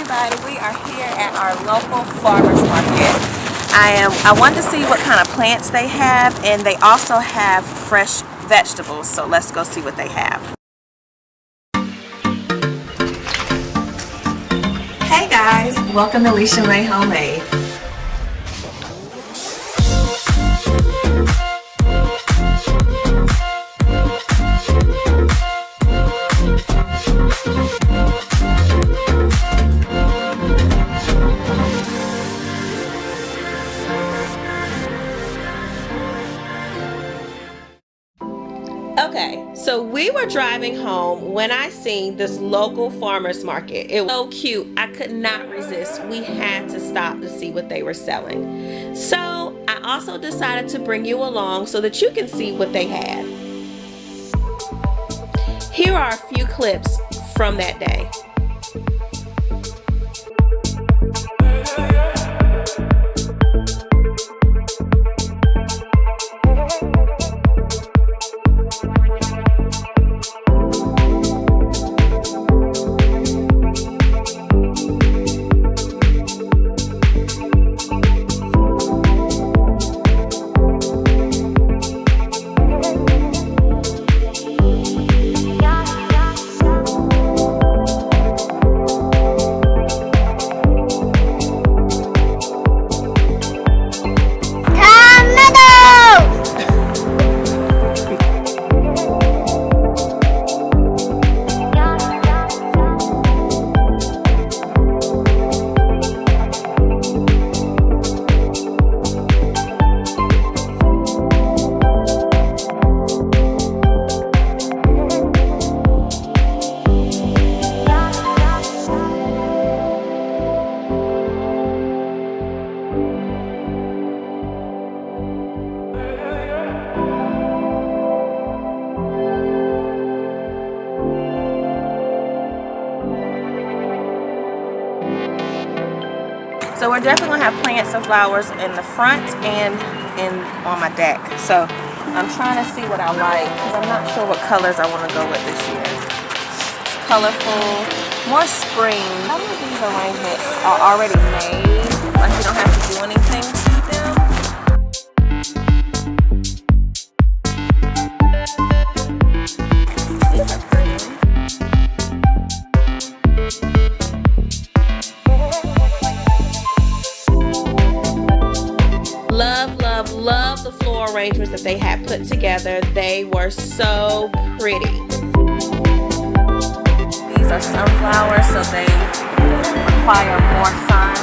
everybody, we are here at our local farmers market. I wanted to see what kind of plants they have, and they also have fresh vegetables, so let's go see what they have. Hey guys, welcome to Lichamae Homemade. Okay, so we were driving home when I seen this local farmers market. It was so cute, I could not resist. We had to stop to see what they were selling. So I also decided to bring you along so that you can see what they had. Here are a few clips from that day. So we're definitely gonna have plants and flowers in the front and on my deck. So I'm trying to see what I like because I'm not sure what colors I want to go with this year. It's colorful, more spring. Some of these arrangements are already made, like you don't have to do anything to them. These are pretty. Love the floral arrangements that they had put together. They were so pretty. These are sunflowers, so they require more sun.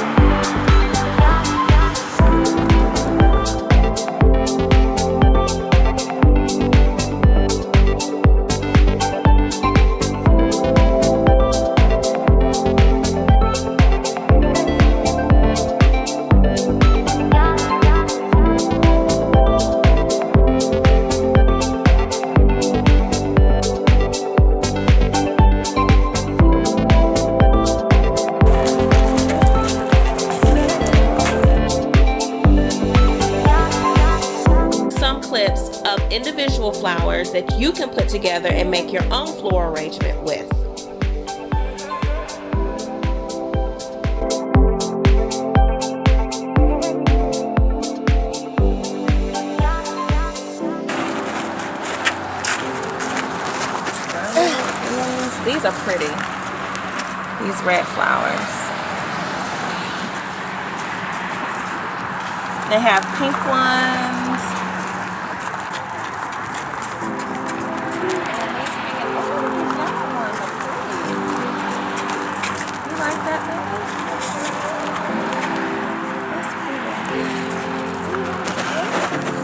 Of individual flowers that you can put together and make your own floral arrangement with. These are pretty. These red flowers. They have pink ones.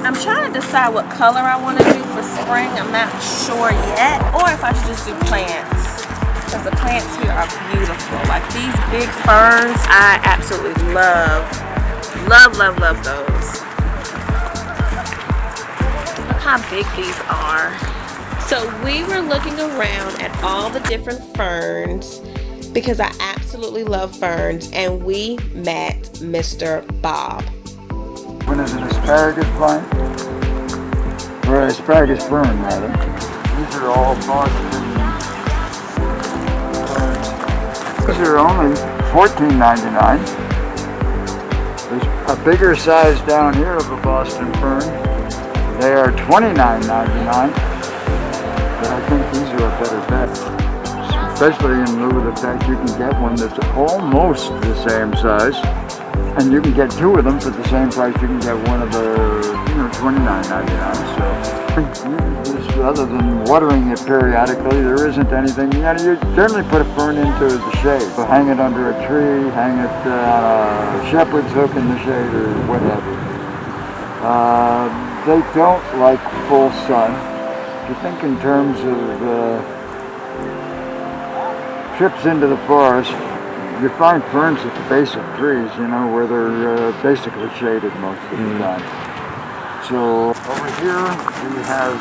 I'm trying to decide what color I want to do for spring. I'm not sure yet, or if I should just do plants, because the plants here are beautiful. Like these big ferns, I absolutely love those. Look how big these are. So we were looking around at all the different ferns because I absolutely love ferns, and we met Mr. Bob. One is an asparagus plant, or an asparagus fern rather. These are all Boston ferns. These are only $14.99. There's a bigger size down here of a Boston fern. They are $29.99. But I think these are a better bet. Especially in lieu of the fact you can get one that's almost the same size. And you can get two of them for the same price. You can get one of the, $29.99. So, other than watering it periodically, there isn't anything. You generally put a fern into the shade. So hang it under a tree, hang it on a shepherd's hook in the shade, or whatever. They don't like full sun. If you think in terms of trips into the forest, you find ferns at the base of trees, where they're basically shaded most of the time. So over here we have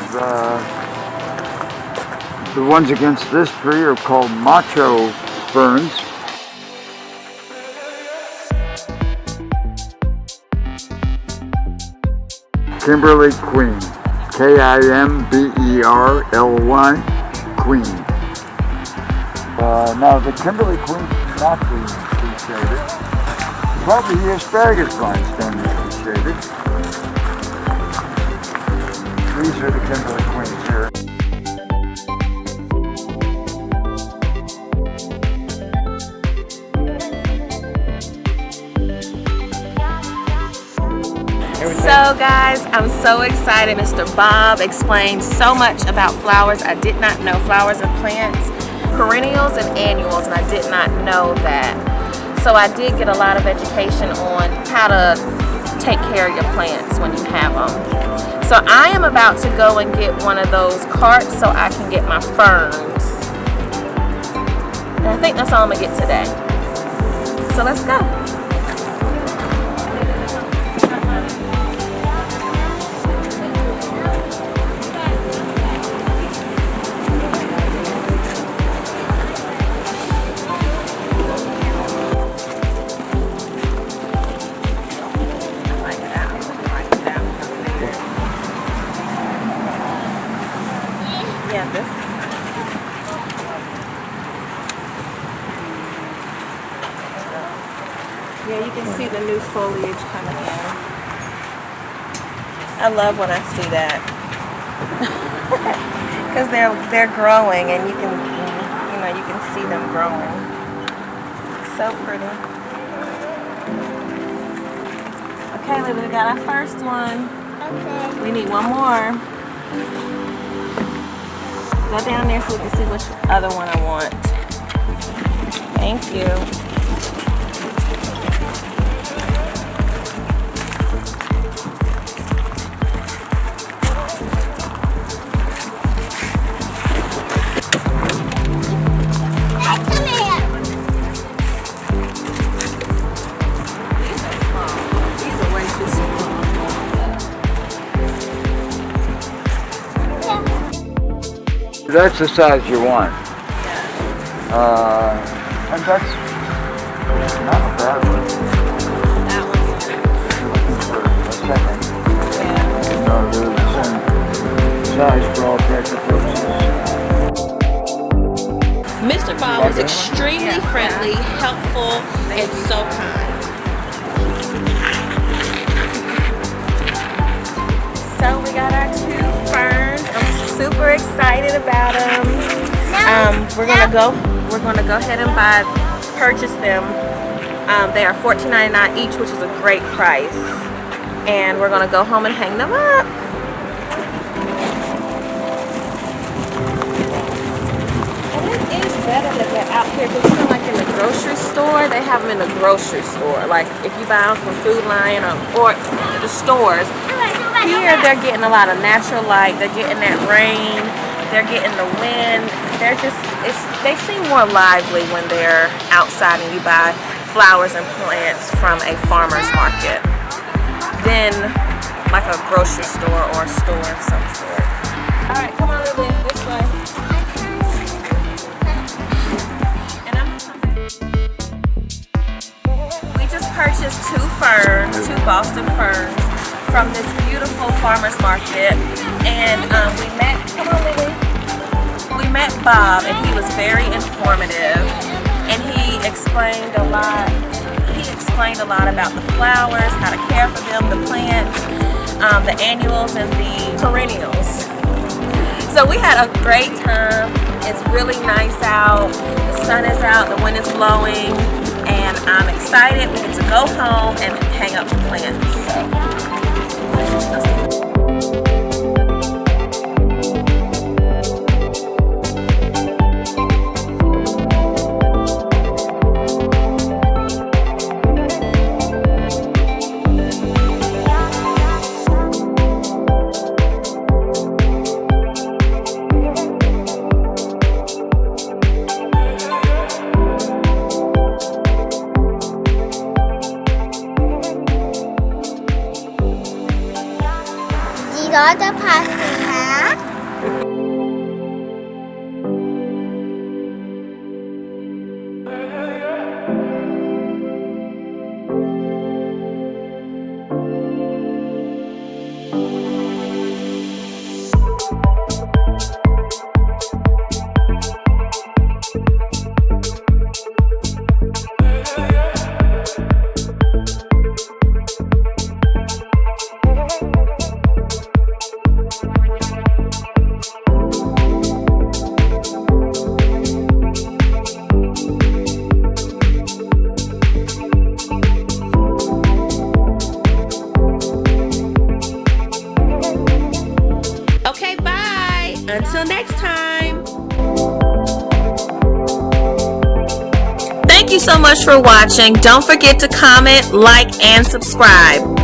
the ones against this tree are called macho ferns. Kimberly Queen, Kimberly, Queen. Now the Kimberly Queen is not tree shaded. Probably the asparagus vines don't need to be shaded. These are the Kimberly Queens here. So guys, I'm so excited. Mr. Bob explained so much about flowers I did not know. Flowers and plants, perennials and annuals, and I did not know that. So I did get a lot of education on how to take care of your plants when you have them. So I am about to go and get one of those carts so I can get my ferns. And I think that's all I'm gonna get today. So let's go. Yeah, you can see the new foliage coming in. I love when I see that because they're growing, and you can see them growing. So pretty. Okay, Lily, we got our first one. Okay. We need one more. Go down there so we can see which other one I want. Thank you. That's the size you want. And that's not a bad one. That one. You're looking for a second. Yeah. No, they're the same size for all practical purposes. Mr. Bob was extremely friendly, helpful, and so kind. So we got our two ferns. I'm super excited about them. We're gonna go ahead and purchase them. They are $14.99 each, which is a great price. And we're gonna go home and hang them up. And it is better that they're out here, because like in the grocery store, they have them in the grocery store. Like if you buy them from Food Lion or the stores. Here they're getting a lot of natural light, they're getting that rain, they're getting the wind. They seem more lively when they're outside and you buy flowers and plants from a farmer's market than like a grocery store or a store of some sort. Alright, come on, Lily, this way. We just purchased two Boston ferns from this beautiful farmer's market, and we met Bob, and he was very informative, and he explained a lot. He explained a lot about the flowers, how to care for them, the plants, the annuals and the perennials. So we had a great time. It's really nice out. The sun is out, the wind is blowing, and I'm excited. We get to go home and hang up the plants. Other pasta. Okay, bye. Until next time. Thank you so much for watching. Don't forget to comment, like, and subscribe.